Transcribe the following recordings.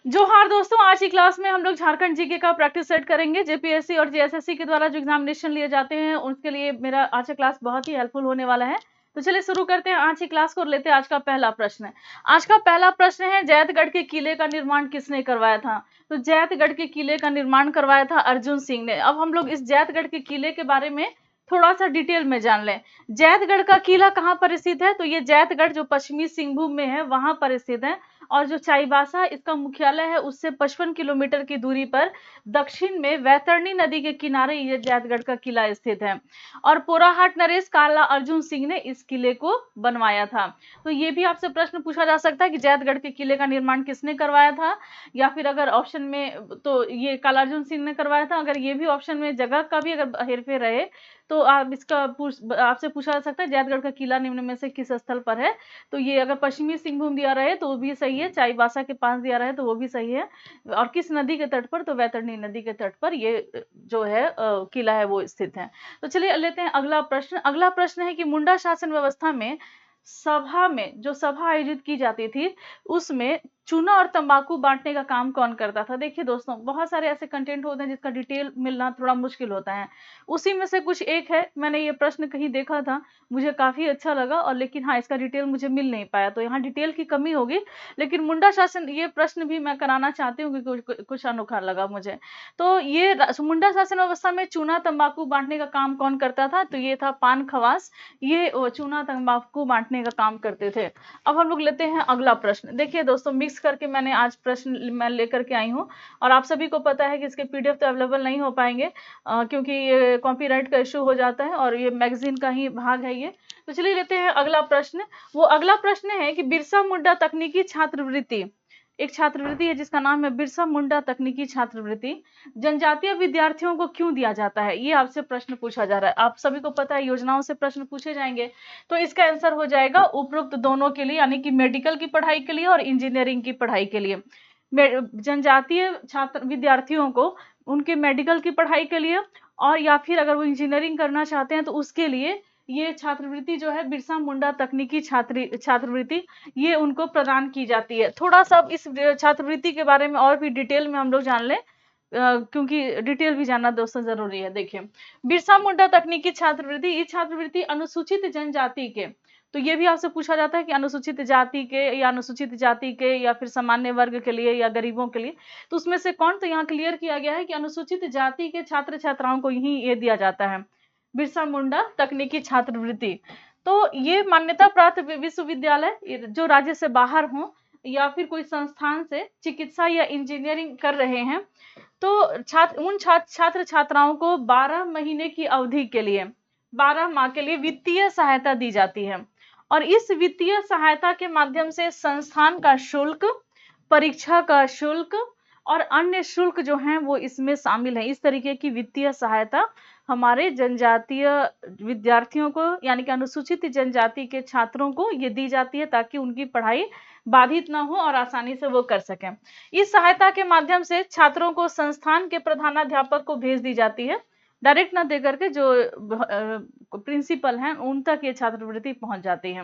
जोहार दोस्तों, आज की क्लास में हम लोग झारखंड जीके का प्रैक्टिस सेट करेंगे। जेपीएससी और जेएसएससी के द्वारा जो एग्जामिनेशन लिए जाते हैं उसके लिए मेरा आज का क्लास बहुत ही हेल्पफुल होने वाला है। तो चलिए शुरू करते हैं आज की क्लास को। लेते हैं आज का पहला प्रश्न। आज का पहला प्रश्न है, जैतगढ़ के किले का निर्माण किसने करवाया था? तो जैतगढ़ के किले का निर्माण करवाया था अर्जुन सिंह ने। अब हम लोग इस जैतगढ़ के किले के बारे में थोड़ा सा डिटेल में जान लें। जैतगढ़ का किला कहाँ पर स्थित है? तो ये जैतगढ़ जो पश्चिमी सिंहभूम में है वहां पर स्थित है। और जो चाईबासा इसका मुख्यालय है उससे 55 किलोमीटर की दूरी पर दक्षिण में वैतरणी नदी के किनारे ये जैतगढ़ का किला स्थित है। और पोराहाट नरेश काला अर्जुन सिंह ने इस किले को बनवाया था। तो ये भी आपसे प्रश्न पूछा जा सकता है कि जैतगढ़ के किले का निर्माण किसने करवाया था, या फिर अगर ऑप्शन में तो ये काला अर्जुन सिंह ने करवाया था। अगर ये भी ऑप्शन में जगह का भी अगर हेरफेर रहे तो आप इसका आपसे पूछा जा सकता है जैतगढ़ का किला निम्न में से किस स्थल पर है। तो ये अगर पश्चिमी सिंहभूम दिया रहे तो वो भी सही है, चाईबासा के पास दिया रहे तो वो भी सही है। और किस नदी के तट पर? तो वैतरणी नदी के तट पर ये जो है किला है वो स्थित है। तो चलिए लेते हैं अगला प्रश्न। अगला प्रश्न है कि मुंडा शासन व्यवस्था में सभा में जो सभा आयोजित की जाती थी उसमें चूना और तंबाकू बांटने का काम कौन करता था? देखिए दोस्तों, बहुत सारे ऐसे कंटेंट होते हैं जिसका डिटेल मिलना थोड़ा मुश्किल होता है। उसी में से कुछ एक है। मैंने ये प्रश्न कहीं देखा था, मुझे काफी अच्छा लगा, और लेकिन हाँ इसका डिटेल मुझे मिल नहीं पाया, तो यहाँ डिटेल की कमी होगी। लेकिन मुंडा शासन ये प्रश्न भी मैं कराना चाहती हूँ क्योंकि कुछ अनोखा लगा मुझे। तो ये मुंडा शासन व्यवस्था में चूना तंबाकू बांटने का काम कौन करता था? तो ये था पान खवास। ये चूना तंबाकू बांटने का काम करते थे। अब हम लोग लेते हैं अगला प्रश्न। देखिए दोस्तों, मिक्स करके मैंने आज प्रश्न मैं लेकर के आई हूँ, और आप सभी को पता है कि इसके पीडीएफ तो अवेलेबल नहीं हो पाएंगे क्योंकि ये कॉपीराइट का इशू हो जाता है और ये मैगजीन का ही भाग है ये। तो चलिए लेते हैं अगला प्रश्न। वो अगला प्रश्न है कि बिरसा मुंडा तकनीकी छात्रवृत्ति, एक छात्रवृत्ति है जिसका नाम है बिरसा मुंडा तकनीकी छात्रवृत्ति, जनजातीय विद्यार्थियों को क्यों दिया जाता है? ये आपसे प्रश्न पूछा जा रहा है। आप सभी को पता है योजनाओं से प्रश्न पूछे जाएंगे, तो इसका आंसर हो जाएगा उपरोक्त दोनों के लिए, यानी कि मेडिकल की पढ़ाई के लिए और इंजीनियरिंग की पढ़ाई के लिए। जनजातीय छात्र विद्यार्थियों को उनके मेडिकल की पढ़ाई के लिए, और या फिर अगर वो इंजीनियरिंग करना चाहते हैं तो उसके लिए ये छात्रवृत्ति जो है बिरसा मुंडा तकनीकी छात्रवृत्ति ये उनको प्रदान की जाती है। थोड़ा सा इस छात्रवृत्ति के बारे में और भी डिटेल में हम लोग जान लें क्योंकि डिटेल भी जानना दोस्तों जरूरी है। देखिए, बिरसा मुंडा तकनीकी छात्रवृत्ति, ये छात्रवृत्ति अनुसूचित जनजाति के, तो ये भी आपसे पूछा जाता है कि अनुसूचित जाति के या अनुसूचित जाति के या फिर सामान्य वर्ग के लिए या गरीबों के लिए, तो उसमें से कौन? तो यहाँ क्लियर किया गया है कि अनुसूचित जाति के छात्र छात्राओं को ही ये दिया जाता है बिरसा मुंडा तकनीकी छात्रवृत्ति। तो ये मान्यता प्राप्त विश्वविद्यालय जो राज्य से बाहर हो या फिर कोई संस्थान से चिकित्सा या इंजीनियरिंग कर रहे हैं, तो छात्र छात्राओं को 12 महीने की अवधि के लिए 12 माह के लिए वित्तीय सहायता दी जाती है। और इस वित्तीय सहायता के माध्यम से संस्थान का शुल्क, परीक्षा का शुल्क और अन्य शुल्क जो हैं वो इसमें शामिल है। इस तरीके की वित्तीय सहायता हमारे जनजातीय विद्यार्थियों को, यानी कि अनुसूचित जनजाति के छात्रों को ये दी जाती है ताकि उनकी पढ़ाई बाधित ना हो और आसानी से वो कर सकें। इस सहायता के माध्यम से छात्रों को संस्थान के प्रधानाध्यापक को भेज दी जाती है, डायरेक्ट ना देकर के जो प्रिंसिपल हैं उन तक ये छात्रवृत्ति पहुंच जाती है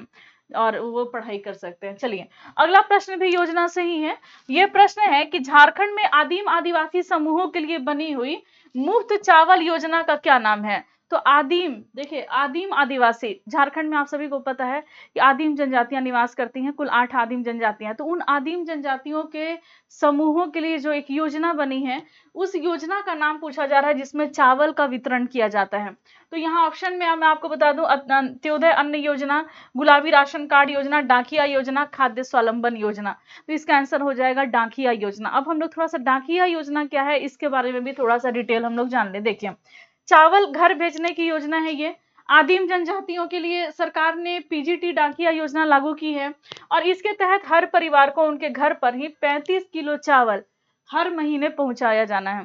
और वो पढ़ाई कर सकते हैं। चलिए अगला प्रश्न भी योजना से ही है। ये प्रश्न है कि झारखंड में आदिम आदिवासी समूहों के लिए बनी हुई मुफ्त चावल योजना का क्या नाम है? तो आदिम, देखिए आदिम आदिवासी, झारखंड में आप सभी को पता है कि आदिम जनजातियां निवास करती हैं, कुल 8 आदिम जनजातियां। तो उन आदिम जनजातियों के समूहों के लिए जो एक योजना बनी है, उस योजना का नाम पूछा जा रहा है जिसमें चावल का वितरण किया जाता है। तो यहाँ ऑप्शन में मैं आपको बता दूं, अंत्योदय अन्न योजना, गुलाबी राशन कार्ड योजना, डाकिया योजना, खाद्य स्वावलंबन योजना। तो इसका आंसर हो जाएगा डाकिया योजना। अब हम लोग थोड़ा सा डाकिया योजना क्या है इसके बारे में भी थोड़ा सा डिटेल हम लोग जान ले। देखिए, चावल घर भेजने की योजना है ये। आदिम जनजातियों के लिए सरकार ने पीजीटी डाकिया योजना लागू की है, और इसके तहत हर परिवार को उनके घर पर ही 35 किलो चावल हर महीने पहुंचाया जाना है।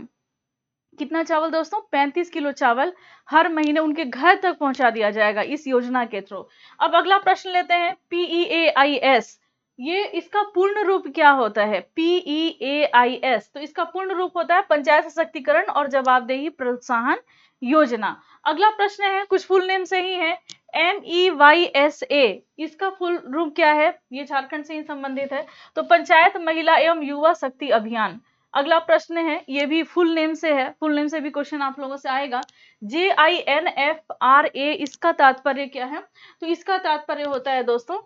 कितना चावल दोस्तों? 35 किलो चावल हर महीने उनके घर तक पहुंचा दिया जाएगा इस योजना के थ्रू। अब अगला प्रश्न लेते हैं, PEAIS ये इसका पूर्ण रूप क्या होता है? PEAIS, तो इसका पूर्ण रूप होता है पंचायत सशक्तिकरण और जवाबदेही प्रोत्साहन योजना। अगला प्रश्न है, कुछ फुल नेम से ही है। MEYSA, इसका फुल रूप क्या है? ये झारखंड से ही संबंधित है, तो पंचायत महिला एवं युवा शक्ति अभियान। अगला प्रश्न है, ये भी फुल नेम से है, फुल नेम से भी क्वेश्चन आप लोगों से आएगा। JINFRA, इसका तात्पर्य क्या है? तो इसका तात्पर्य होता है दोस्तों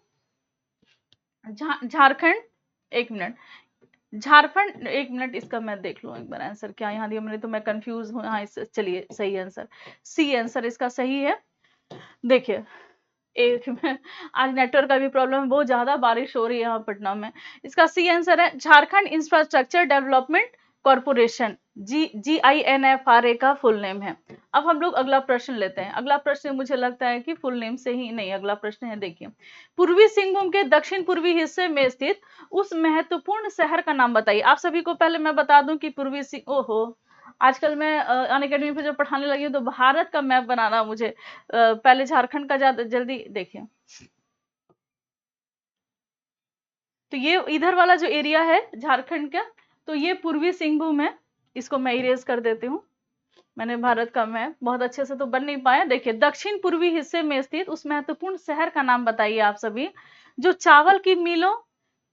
झारखंड, एक मिनट, झारखंड, एक मिनट, इसका मैं देख लूं एक बार आंसर क्या यहाँ दिया मैंने, तो मैं कंफ्यूज हूँ। हाँ, चलिए सही आंसर, सी आंसर इसका सही है। देखिए, एक में आज नेटवर्क का भी प्रॉब्लम है, बहुत ज्यादा बारिश हो रही है यहाँ पटना में। इसका सी आंसर है Jharkhand infrastructure development corporation, GINFRA का फुल नेम है। अब हम लोग अगला प्रश्न लेते हैं। अगला प्रश्न मुझे लगता है कि फुल नेम से ही नहीं, अगला प्रश्न है, देखिए, पूर्वी सिंहभूम के दक्षिण पूर्वी हिस्से में स्थित उस महत्वपूर्ण शहर का नाम बताइए। आप सभी को पहले मैं बता दूं कि पूर्वी सिंह, ओहो, आजकल मैं अनअकैडमी पे जब पढ़ाने लगी हूँ तो भारत का मैप बनाना मुझे, पहले झारखंड का ज्यादा जल्दी देखिए। तो ये इधर वाला जो एरिया है झारखंड का, तो ये पूर्वी सिंहभूम है। इसको मैं इरेज कर देती हूँ, मैंने भारत का मैप बहुत अच्छे से तो बन नहीं पाया। देखिए, दक्षिण पूर्वी हिस्से में स्थित उस महत्वपूर्ण शहर का नाम बताइए आप सभी, जो चावल की मिलों,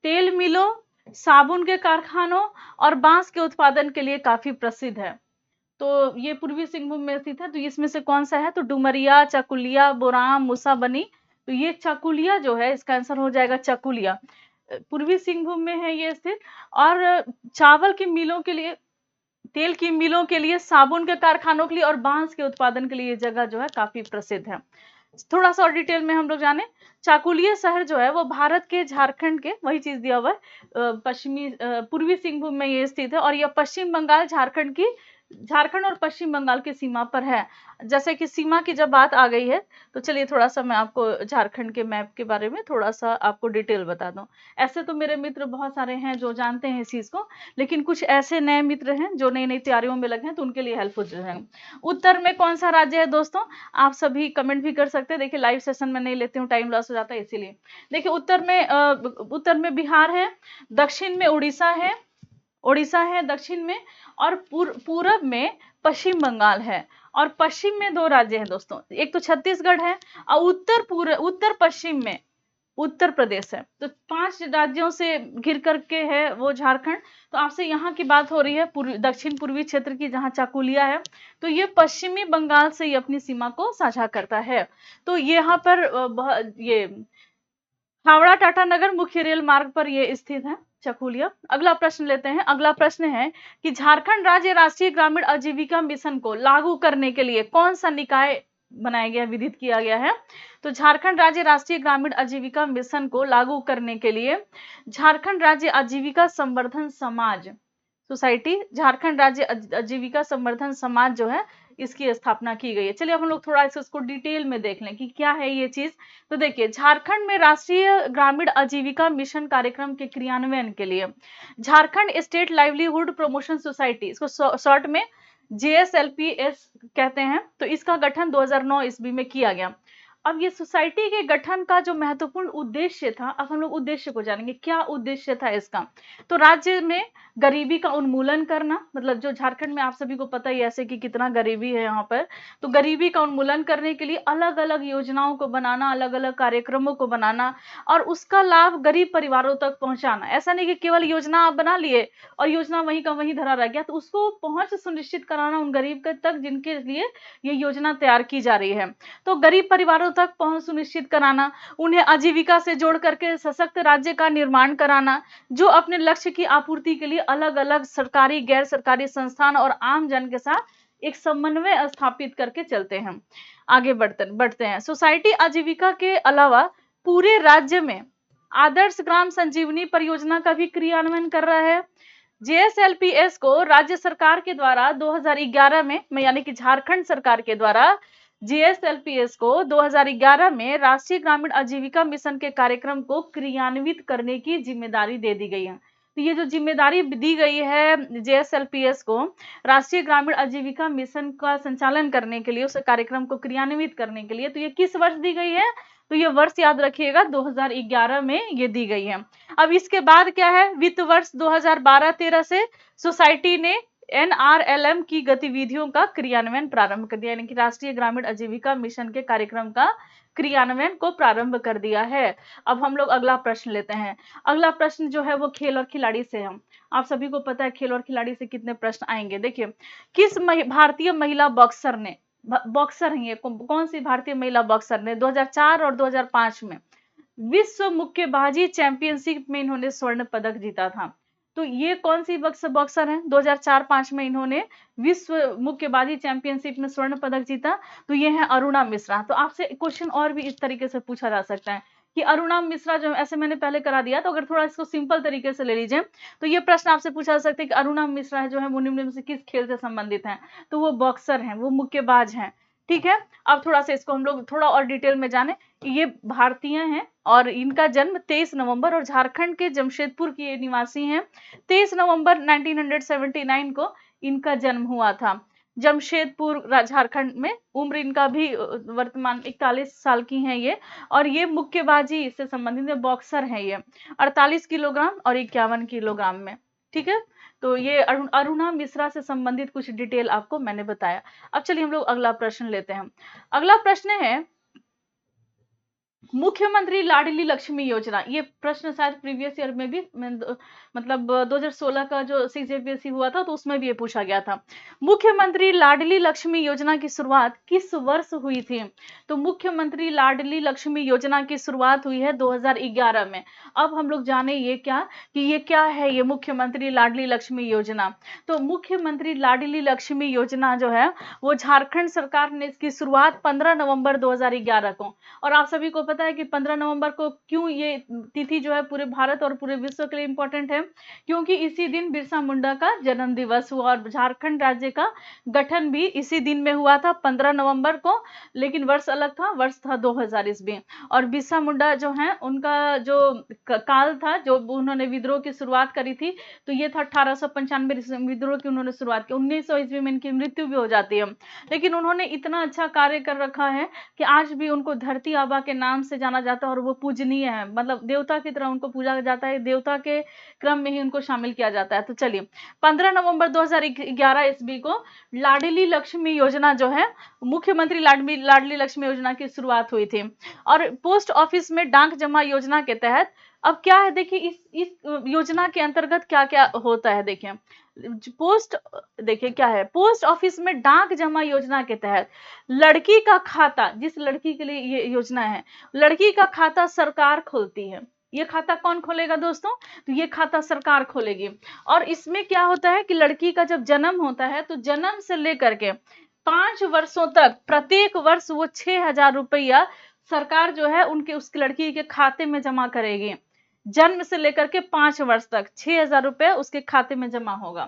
तेल मिलों, साबुन के कारखानों और बांस के उत्पादन के लिए काफी प्रसिद्ध है। तो ये पूर्वी सिंहभूम में स्थित है, तो इसमें से कौन सा है? तो डुमरिया, चकुलिया, बोराम, मूसाबनी। तो ये चकुलिया जो है, इसका आंसर हो जाएगा चकुलिया। पूर्वी सिंहभूम में है ये स्थित। और चावल की मिलों के लिए, तेल की मिलों के लिए, साबुन के कारखानों के लिए और बांस के उत्पादन के लिए ये जगह जो है काफी प्रसिद्ध है। थोड़ा सा और डिटेल में हम लोग जाने, चाकुलिया शहर जो है वो भारत के झारखंड के, वही चीज दिया हुआ है, पश्चिमी पूर्वी सिंहभूम में ये स्थित है और यह पश्चिम बंगाल, झारखंड की, झारखंड और पश्चिम बंगाल की सीमा पर है। जैसे कि सीमा की जब बात आ गई है, तो चलिए थोड़ा सा मैं आपको झारखंड के मैप के बारे में थोड़ा सा आपको डिटेल बता दूं। ऐसे तो मेरे मित्र बहुत सारे हैं जो जानते हैं इस चीज को, लेकिन कुछ ऐसे नए मित्र हैं जो नई नई तैयारियों में लगे हैं, तो उनके लिए हेल्पफुल है। उत्तर में कौन सा राज्य है दोस्तों? आप सभी कमेंट भी कर सकते हैं। देखिए, लाइव सेशन में नहीं लेती हूँ, टाइम लॉस हो जाता है इसीलिए। देखिए, उत्तर में बिहार है, दक्षिण में उड़ीसा है, उड़ीसा है दक्षिण में, और पूरब में पश्चिम बंगाल है, और पश्चिम में दो राज्य हैं दोस्तों, एक तो छत्तीसगढ़ है और उत्तर पश्चिम में उत्तर प्रदेश है। तो 5 राज्यों से घिर करके है वो झारखंड। तो आपसे यहाँ की बात हो रही है दक्षिण पूर्वी क्षेत्र की, जहाँ चाकुलिया है, तो ये पश्चिमी बंगाल से ही अपनी सीमा को साझा करता है। तो यहाँ पर ये हावड़ा टाटानगर मुख्य रेल मार्ग पर ये स्थित है चकुलिया। अगला प्रश्न लेते हैं। अगला प्रश्न है कि झारखंड राज्य राष्ट्रीय ग्रामीण आजीविका मिशन को लागू करने के लिए कौन सा निकाय बनाया गया, विधित किया गया है? तो झारखंड राज्य राष्ट्रीय ग्रामीण आजीविका मिशन को लागू करने के लिए झारखंड राज्य आजीविका संवर्धन समाज सोसाइटी, झारखंड राज्य आजीविका संवर्धन समाज जो है, इसकी स्थापना की गई है। चलिए अब हम लोग थोड़ा इसको डिटेल में देख लें कि क्या है ये चीज। तो देखिए, झारखंड में राष्ट्रीय ग्रामीण आजीविका मिशन कार्यक्रम के क्रियान्वयन के लिए Jharkhand state livelihood promotion society, इसको शॉर्ट में JSLPS कहते हैं, तो इसका गठन 2009 ईस्वी में किया गया। अब ये सोसाइटी के गठन का जो महत्वपूर्ण उद्देश्य था, अब हम लोग उद्देश्य को जानेंगे, क्या उद्देश्य था इसका। तो राज्य में गरीबी का उन्मूलन करना, मतलब जो झारखंड में आप सभी को पता ही ऐसे कि कितना गरीबी है यहाँ पर, तो गरीबी का उन्मूलन करने के लिए अलग अलग योजनाओं को बनाना, अलग अलग कार्यक्रमों को बनाना और उसका लाभ गरीब परिवारों तक पहुंचाना। ऐसा नहीं कि केवल योजना आप बना लिए और योजना वहीं का वहीं धरा रह गया, तो उसको पहुंच सुनिश्चित कराना उन गरीब तक जिनके लिए ये योजना तैयार की जा रही है। तो गरीब परिवारों तक पहुंच सुनिश्चित कराना, उन्हें आजीविका से जोड़ करके सशक्त राज्य का निर्माण कराना, जो अपने लक्ष्य की आपूर्ति के लिए अलग अलग सरकारी, गैर सरकारी संस्थान और आम जन के साथ एक समन्वय स्थापित करके चलते हैं। आगे बढ़ते हैं। सोसाइटी आजीविका के अलावा पूरे राज्य में आदर्श ग्राम संजीवनी परियोजना का भी क्रियान्वयन कर रहा है। JSLPS को राज्य सरकार के द्वारा 2011 में, यानी कि झारखंड सरकार के द्वारा JSLPS को 2011 में राष्ट्रीय ग्रामीण आजीविका मिशन के कार्यक्रम को क्रियान्वित करने की जिम्मेदारी दे दी गई है। तो ये जो जिम्मेदारी दी गई है JSLPS को राष्ट्रीय ग्रामीण आजीविका मिशन का संचालन करने के लिए, उस कार्यक्रम को क्रियान्वित करने के लिए, तो ये किस वर्ष दी गई है? तो ये वर्ष याद रखिएगा 2011 में ये दी गई है। अब इसके बाद क्या है, वित्त वर्ष 2012-13 से सोसाइटी ने NRLM की गतिविधियों का क्रियान्वयन प्रारंभ कर दिया, यानी कि राष्ट्रीय ग्रामीण आजीविका मिशन के कार्यक्रम का क्रियान्वयन को प्रारंभ कर दिया है। अब हम लोग अगला प्रश्न लेते हैं। अगला प्रश्न जो है वो खेल और खिलाड़ी से है। आप सभी को पता है खेल और खिलाड़ी से कितने प्रश्न आएंगे। देखिए, किस भारतीय महिला बॉक्सर ने, बॉक्सर है ये, कौन सी भारतीय महिला बॉक्सर ने 2004 और 2005 में विश्व मुक्केबाजी चैंपियनशिप में इन्होंने स्वर्ण पदक जीता था? तो ये कौन सी बॉक्सर है 2004-5 में इन्होंने विश्व मुक्केबाजी चैंपियनशिप में स्वर्ण पदक जीता? तो ये है अरुणा मिश्रा। तो आपसे क्वेश्चन और भी इस तरीके से पूछा जा सकता है कि अरुणा मिश्रा जो, ऐसे मैंने पहले करा दिया, तो अगर थोड़ा इसको सिंपल तरीके से ले लीजिए तो ये प्रश्न आपसे पूछा जा सकता है कि अरुणा मिश्रा जो है वो निम्न में से किस खेल से संबंधित है? तो वो बॉक्सर हैं, वो मुक्केबाज हैं। ठीक है, अब थोड़ा सा इसको हम लोग थोड़ा और डिटेल में जाने। ये भारतीय हैं और इनका जन्म 23 नवंबर और झारखंड के जमशेदपुर की ये निवासी हैं। 23 नवंबर 1979 को इनका जन्म हुआ था जमशेदपुर झारखंड में। उम्र इनका भी वर्तमान 41 साल की हैं ये, और ये मुक्केबाजी से संबंधित बॉक्सर हैं ये, 48 किलोग्राम और 51 किलोग्राम में। ठीक है, तो ये अरुणा मिश्रा से संबंधित कुछ डिटेल आपको मैंने बताया। अब चलिए हम लोग अगला प्रश्न लेते हैं। अगला प्रश्न है मुख्यमंत्री लाडली लक्ष्मी योजना। ये प्रश्न शायद प्रीवियस ईयर में भी मतलब 2016 का जो CJPSC हुआ था तो उसमें भी ये पूछा गया था। मुख्यमंत्री लाडली लक्ष्मी योजना की शुरुआत किस वर्ष हुई थी? तो मुख्यमंत्री लाडली लक्ष्मी योजना की शुरुआत हुई है 2011 में। अब हम लोग जाने ये क्या कि ये क्या है ये मुख्यमंत्री लाडली लक्ष्मी योजना। तो मुख्यमंत्री लाडली लक्ष्मी योजना जो है वो झारखंड सरकार ने इसकी शुरुआत 15 नवंबर 2011 को, और आप सभी को पता है कि 15 नवंबर को क्यों ये तिथि जो है पूरे भारत और पूरे विश्व के लिए इंपॉर्टेंट है, क्योंकि इसी दिन बिरसा मुंडा का जन्म दिवस हुआ और झारखंड राज्य का गठन भी इसी दिन में हुआ था 15 नवंबर को, लेकिन वर्ष अलग था, वर्ष था 2000 ईस्वी। और बिरसा मुंडा जो है उनका जो काल था, जो उन्होंने विद्रोह की शुरुआत करी थी, तो ये था 1895 विद्रोह की उन्होंने शुरुआत की। 1900 ईस्वी में इनकी मृत्यु भी हो जाती है, लेकिन उन्होंने इतना अच्छा कार्य कर रखा है कि आज भी उनको धरती आबा के नाम से जाना जाता है और वो पूजनीय है, मतलब देवता की तरह उनको पूजा जाता है, देवता के क्रम में ही उनको शामिल किया जाता है। तो चलिए 15 नवंबर 2011 ईस्वी को लाडली लक्ष्मी योजना जो है, मुख्यमंत्री लाडली लक्ष्मी योजना की शुरुआत हुई थी। और पोस्ट ऑफिस में डाक जमा योजना के तहत अब क्या है, देखिए इस योजना के अंतर्गत क्या क्या होता है। देखिए देखिए क्या है, पोस्ट ऑफिस में डाक जमा योजना के तहत लड़की का खाता, जिस लड़की के लिए ये योजना है, लड़की का खाता सरकार खोलती है। ये खाता कौन खोलेगा दोस्तों? तो ये खाता सरकार खोलेगी। और इसमें क्या होता है कि लड़की का जब जन्म होता है तो जन्म से लेकर के 5 वर्षों तक प्रत्येक वर्ष वो 6,000 रुपया सरकार जो है उनके उस लड़की के खाते में जमा करेगी। जन्म से लेकर के 5 वर्ष तक 6,000 रुपए उसके खाते में जमा होगा।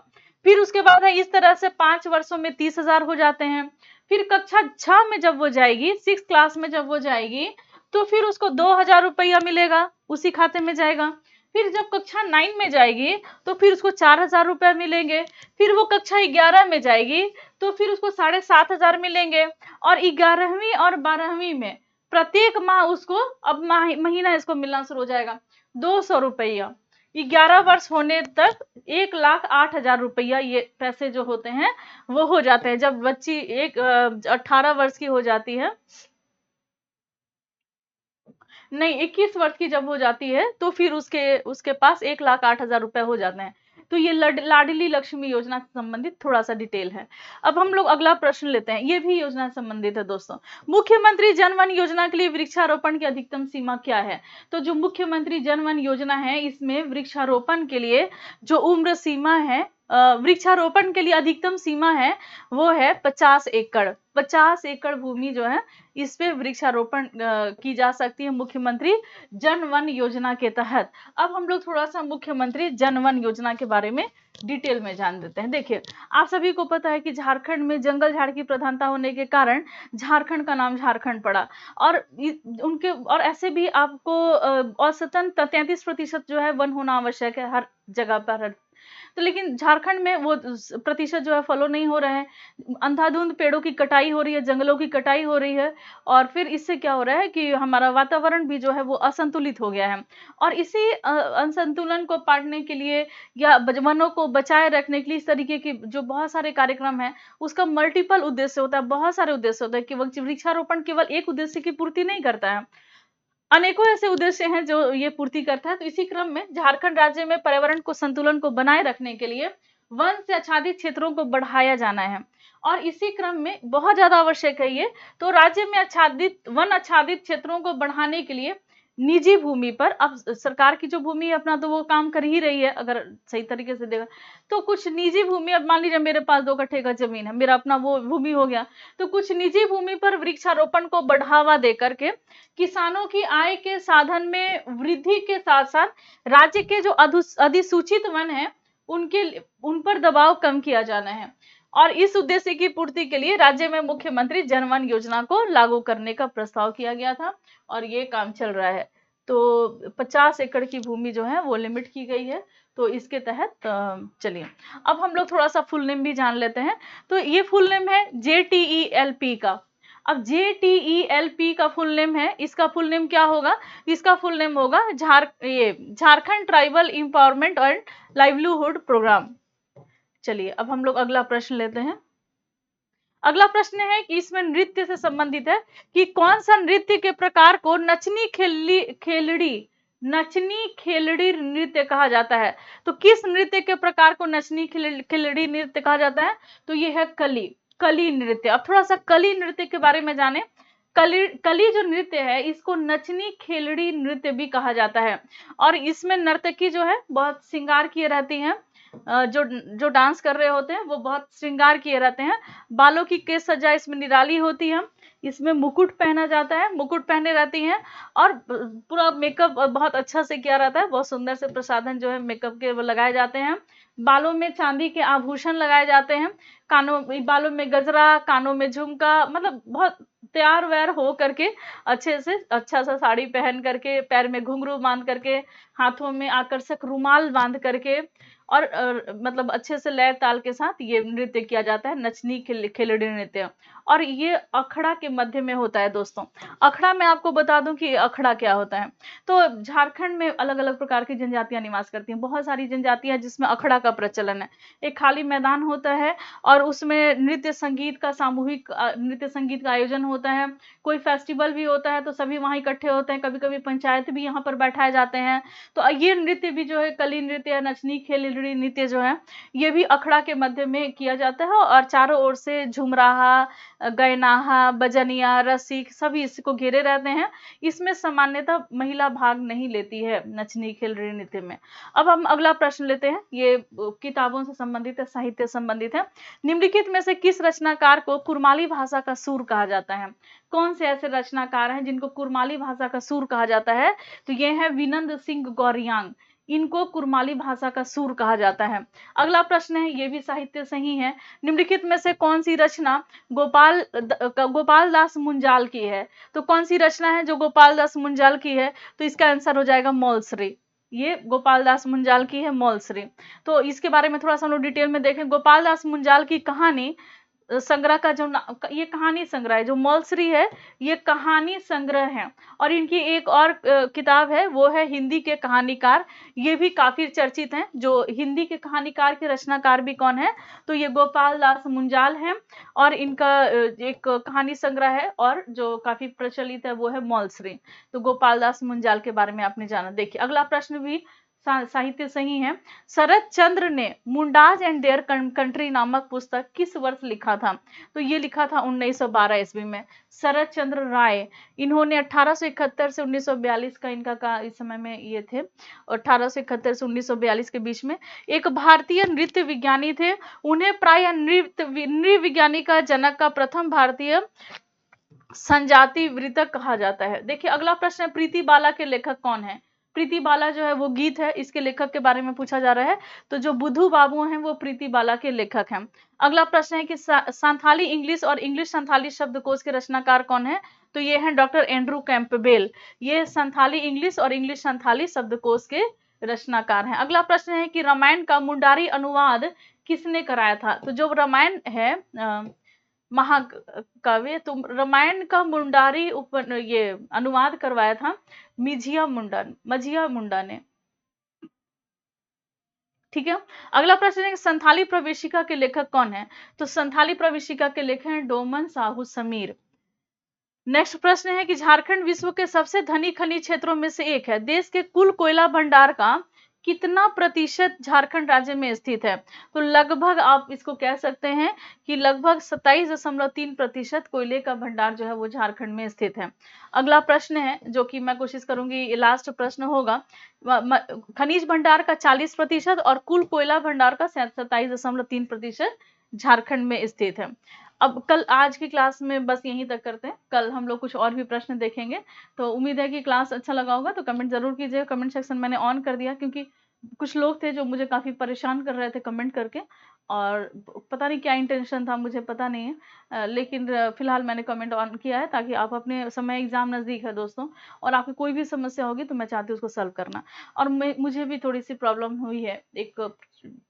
फिर उसके बाद है इस तरह से 5 वर्षों में 30,000 हो जाते हैं। फिर कक्षा 6 में जब वो जाएगी, 6 क्लास में जब वो जाएगी, तो फिर उसको 2,000 रुपया मिलेगा, उसी खाते में जाएगा। फिर जब कक्षा 9 में जाएगी तो फिर उसको 4,000 रुपया मिलेंगे। फिर वो कक्षा 11 में जाएगी तो फिर उसको 7,500 मिलेंगे। और 11वीं और 12वीं में प्रत्येक माह उसको अब महीना इसको मिलना शुरू हो जाएगा 200 रुपया। 11 वर्ष होने तक 1,08,000 रुपया ये पैसे जो होते हैं वो हो जाते हैं। जब बच्ची 18 वर्ष की हो जाती है, नहीं 21 वर्ष की जब हो जाती है तो फिर उसके पास 1,08,000 रुपए हो जाते हैं। तो ये लाडली लक्ष्मी योजना से संबंधित थोड़ा सा डिटेल है। अब हम लोग अगला प्रश्न लेते हैं, ये भी योजना से संबंधित है दोस्तों। मुख्यमंत्री जन वन योजना के लिए वृक्षारोपण की अधिकतम सीमा क्या है? तो जो मुख्यमंत्री जन वन योजना है इसमें वृक्षारोपण के लिए जो उम्र सीमा है, वृक्षारोपण के लिए अधिकतम सीमा है वो है 50 एकड़। 50 एकड़ भूमि जो है इस पे वृक्षारोपण की जा सकती है मुख्यमंत्री जन वन योजना के तहत। अब हम लोग थोड़ा सा मुख्यमंत्री जन वन योजना के बारे में डिटेल में जान देते हैं। देखिए आप सभी को पता है कि झारखंड में जंगल झाड़ की प्रधानता होने के कारण झारखंड का नाम झारखंड पड़ा, और उनके और ऐसे भी आपको औसतन 33% जो है वन होना आवश्यक है हर जगह पर, तो लेकिन झारखंड में वो प्रतिशत जो है फॉलो नहीं हो रहा है। अंधाधुंध पेड़ों की कटाई हो रही है, जंगलों की कटाई हो रही है, और फिर इससे क्या हो रहा है कि हमारा वातावरण भी जो है वो असंतुलित हो गया है। और इसी असंतुलन को पाटने के लिए या वनों को बचाए रखने के लिए इस तरीके की जो बहुत सारे कार्यक्रम है, उसका मल्टीपल उद्देश्य होता है, बहुत सारे उद्देश्य होते हैं। केवल वृक्षारोपण केवल एक उद्देश्य की पूर्ति नहीं करता है, अनेकों ऐसे उद्देश्य हैं जो ये पूर्ति करता है। तो इसी क्रम में झारखंड राज्य में पर्यावरण को संतुलन को बनाए रखने के लिए वन से आच्छादित क्षेत्रों को बढ़ाया जाना है, और इसी क्रम में बहुत ज्यादा आवश्यक है ये। तो राज्य में वन आच्छादित क्षेत्रों को बढ़ाने के लिए निजी भूमि पर, अब सरकार की जो भूमि है अपना तो वो काम कर ही रही है अगर सही तरीके से देखा, तो कुछ निजी भूमि, अब मान लीजिए मेरे पास 2 कट्ठे का जमीन है, मेरा अपना वो भूमि हो गया, तो कुछ निजी भूमि पर वृक्षारोपण को बढ़ावा दे करके किसानों की आय के साधन में वृद्धि के साथ साथ राज्य के जो अधिसूचित वन है उन पर दबाव कम किया जाना है। और इस उद्देश्य की पूर्ति के लिए राज्य में मुख्यमंत्री जनवन योजना को लागू करने का प्रस्ताव किया गया था, और ये काम चल रहा है। तो 50 एकड़ की भूमि जो है वो लिमिट की गई है। तो इसके तहत चलिए अब हम लोग थोड़ा सा फुल नेम भी जान लेते हैं। तो ये फुल नेम है JTELP का। अब JTELP का फुल नेम है, इसका फुल नेम क्या होगा? इसका फुल नेम होगा Jharkhand tribal empowerment and livelihood programme. चलिए अब हम लोग अगला प्रश्न लेते हैं। अगला प्रश्न है कि इसमें नृत्य से संबंधित है कि कौन सा नृत्य के प्रकार को नचनी खेलड़ी नृत्य कहा जाता है। तो किस नृत्य के प्रकार को नचनी खेलड़ी नृत्य कहा जाता है? तो ये है कली नृत्य। अब थोड़ा सा कली नृत्य के बारे में जाने। कली जो नृत्य है इसको नचनी खेलड़ी नृत्य भी कहा जाता है, और इसमें नर्तकी जो है बहुत श्रृंगार किए रहती हैं। जो डांस कर रहे होते हैं वो बहुत श्रृंगार किए रहते हैं। बालों की केस सज्जा इसमें निराली होती है। इसमें मुकुट पहना जाता है, मुकुट पहने रहती हैं, और पूरा मेकअप बहुत अच्छा से किया रहता है। बहुत सुंदर से प्रसाधन जो है मेकअप के वो लगाए जाते हैं। बालों में चांदी के आभूषण लगाए जाते हैं, बालों में गजरा, कानों में झुमका, मतलब बहुत तैयार वैयार हो करके अच्छे से अच्छा सा साड़ी पहन करके, पैर में घुंघरू बांध करके, हाथों में आकर्षक रुमाल बांध करके, और मतलब अच्छे से लय ताल के साथ ये नृत्य किया जाता है, नचनी खेलड़ी नृत्य। और ये अखड़ा के मध्य में होता है दोस्तों। अखड़ा में आपको बता दूं कि अखड़ा क्या होता है। तो झारखंड में अलग अलग प्रकार की जनजातियां निवास करती हैं, बहुत सारी जनजातियां जिसमें अखड़ा का प्रचलन है। एक खाली मैदान होता है और उसमें नृत्य संगीत का सामूहिक नृत्य संगीत का आयोजन होता है। कोई फेस्टिवल भी होता है तो सभी वहां इकट्ठे होते हैं, कभी कभी पंचायत भी यहाँ पर बैठाए जाते हैं। तो ये नृत्य भी जो है कली नृत्य, नचनी खेलड़ी नृत्य जो है ये भी अखड़ा के मध्य में किया जाता है, और चारों ओर से झुमराहा, गैनाहा, बजनिया, रसिक सभी इसको घेरे रहते हैं। इसमें सामान्यतः महिला भाग नहीं लेती है नचनी खेलड़ी नृत्य में। अब हम अगला प्रश्न लेते हैं, ये किताबों से संबंधित है, साहित्य संबंधित है। निम्नलिखित में से किस रचनाकार को कुरमाली भाषा का सूर कहा जाता है? कौन से ऐसे रचनाकार हैं जिनको कुरमाली भाषा का सूर कहा जाता है? तो ये है विनंद सिंह गौरियांग, इनको कुरमाली भाषा का सूर कहा जाता है। अगला प्रश्न है, ये भी साहित्य सही है। निम्नलिखित में से कौन सी रचना गोपाल दास मुंजाल की है? तो कौन सी रचना है जो गोपाल दास मुंजाल की है? तो इसका आंसर हो जाएगा मौलश्री। ये गोपाल दास मुंजाल की है मौलश्री। तो इसके बारे में थोड़ा सा हम लोग डिटेल में देखें। गोपाल दास मुंजाल की कहानी संग्रह का जो ये कहानी संग्रह है, जो मौलश्री है ये कहानी संग्रह है। और इनकी एक और किताब है, वो है हिंदी के कहानीकार। ये भी काफी चर्चित हैं। जो हिंदी के कहानीकार के रचनाकार भी कौन है? तो ये गोपाल दास मुंजाल हैं, और इनका एक कहानी संग्रह है और जो काफी प्रचलित है वो है मौलश्री। तो गोपाल दास मुंजाल के बारे में आपने जाना। देखिए अगला प्रश्न भी साहित्य सही है। शरद चंद्र ने मुंडाज एंड देयर कंट्री नामक पुस्तक किस वर्ष लिखा था? तो ये लिखा था 1912 ईस्वी में। शरद चंद्र राय, इन्होंने 1871 से 1942 का इनका इस समय में ये थे, 1871 से 1942 के बीच में। एक भारतीय नृत्य विज्ञानी थे। उन्हें प्राय नृत्य विज्ञानी का जनक का प्रथम भारतीय संजाति वृतक कहा जाता है। देखिए अगला प्रश्न है, प्रीति बाला के लेखक कौन है? प्रीति बाला जो है वो गीत है, इसके लेखक के बारे में पूछा जा रहा है। तो जो बुधू बाबू हैं वो प्रीति बाला के लेखक हैं। अगला प्रश्न है कि संथाली इंग्लिश और इंग्लिश संथाली शब्दकोश के रचनाकार कौन है? तो ये हैं डॉक्टर एंड्रू कैंपबेल। ये संथाली इंग्लिश और इंग्लिश संथाली शब्दकोश के रचनाकार हैं। अगला प्रश्न है कि रामायण का मुंडारी अनुवाद किसने कराया था? तो जो रामायण है महाकाव्य, तो रामायण का मुंडारी ये अनुवाद करवाया था मझिया मुंडा ने। ठीक है। अगला प्रश्न है कि संथाली प्रवेशिका के लेखक कौन है? तो संथाली प्रवेशिका के लेखक हैं डोमन साहू समीर। नेक्स्ट प्रश्न है कि झारखंड विश्व के सबसे धनी खनिज क्षेत्रों में से एक है। देश के कुल कोयला भंडार का कितना प्रतिशत झारखंड राज्य में स्थित है? तो लगभग आप इसको कह सकते हैं कि लगभग 27.3% कोयले का भंडार जो है वो झारखंड में स्थित है। अगला प्रश्न है जो कि मैं कोशिश करूंगी ये लास्ट प्रश्न होगा। खनिज भंडार का 40% और कुल कोयला भंडार का 27.3% झारखंड में स्थित है। अब कल आज की क्लास में बस यहीं तक करते हैं, कल हम लोग कुछ और भी प्रश्न देखेंगे। तो उम्मीद है कि क्लास अच्छा लगा होगा, तो कमेंट जरूर कीजिए। कमेंट सेक्शन मैंने ऑन कर दिया क्योंकि कुछ लोग थे जो मुझे काफी परेशान कर रहे थे कमेंट करके, और पता नहीं क्या इंटेंशन था, मुझे पता नहीं है। लेकिन फिलहाल मैंने कमेंट ऑन किया है ताकि आप अपने समय, एग्जाम नजदीक है दोस्तों, और आपकी कोई भी समस्या होगी तो मैं चाहती हूँ उसको सॉल्व करना। और मुझे भी थोड़ी सी प्रॉब्लम हुई है, एक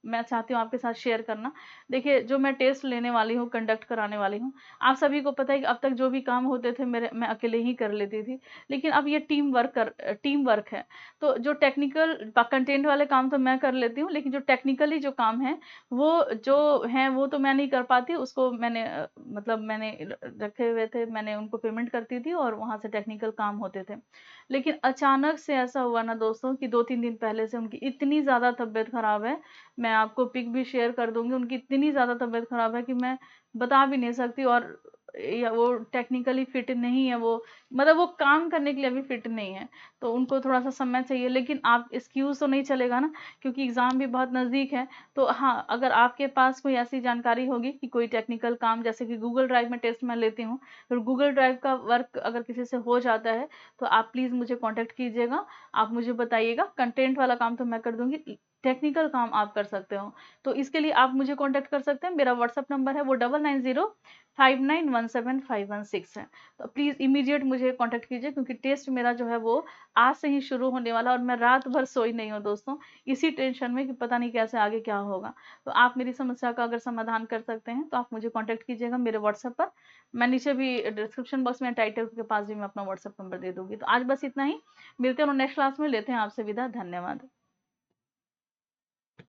मैं चाहती हूँ आपके साथ शेयर करना। देखिए, जो मैं टेस्ट लेने वाली हूँ, कंडक्ट कराने वाली हूँ, आप सभी को पता है कि अब तक जो भी काम होते थे मैं अकेले ही कर लेती थी, लेकिन अब ये टीम वर्क है। तो जो टेक्निकल कंटेंट वाले काम तो मैं कर लेती हूँ, लेकिन जो टेक्निकली जो काम है वो जो है वो तो मैं नहीं कर पाती। उसको मैंने मतलब मैंने रखे हुए थे, मैंने उनको पेमेंट करती थी और वहां से टेक्निकल काम होते थे। लेकिन अचानक से ऐसा हुआ ना दोस्तों कि 2-3 दिन पहले से उनकी इतनी ज्यादा तबीयत खराब है, मैं आपको पिक भी शेयर कर दूंगी। उनकी इतनी ज्यादा तबीयत खराब है कि मैं बता भी नहीं सकती, और या वो टेक्निकली फिट नहीं है, वो मतलब वो काम करने के लिए अभी फिट नहीं है, तो उनको थोड़ा सा समय चाहिए। लेकिन आप एक्सक्यूज तो नहीं चलेगा ना, क्योंकि एग्जाम भी बहुत नजदीक है। तो हाँ, अगर आपके पास कोई ऐसी जानकारी होगी कि कोई टेक्निकल काम, जैसे कि गूगल ड्राइव में टेस्ट मैं लेती हूँ, तो गूगल ड्राइव का वर्क अगर किसी से हो जाता है तो आप प्लीज मुझे कांटेक्ट कीजिएगा, आप मुझे बताइएगा। कंटेंट वाला काम तो मैं कर दूंगी, टेक्निकल काम आप कर सकते हो। तो इसके लिए आप मुझे कांटेक्ट कर सकते हैं। मेरा व्हाट्सअप नंबर है वो 9905917516 है। तो प्लीज इमीडिएट मुझे कांटेक्ट कीजिए, क्योंकि टेस्ट मेरा जो है वो आज से ही शुरू होने वाला, और मैं रात भर सोई नहीं हूँ दोस्तों, इसी टेंशन में कि पता नहीं कैसे आगे क्या होगा। तो आप मेरी समस्या का अगर समाधान कर सकते हैं तो आप मुझे कांटेक्ट कीजिएगा मेरे व्हाट्सएप पर। मैं नीचे भी डिस्क्रिप्शन बॉक्स में टाइटल के पास भी मैं अपना व्हाट्सएप नंबर दे दूंगी। तो आज बस इतना ही, मिलते हैं नेक्स्ट क्लास में, लेते हैं आपसे विदा, धन्यवाद।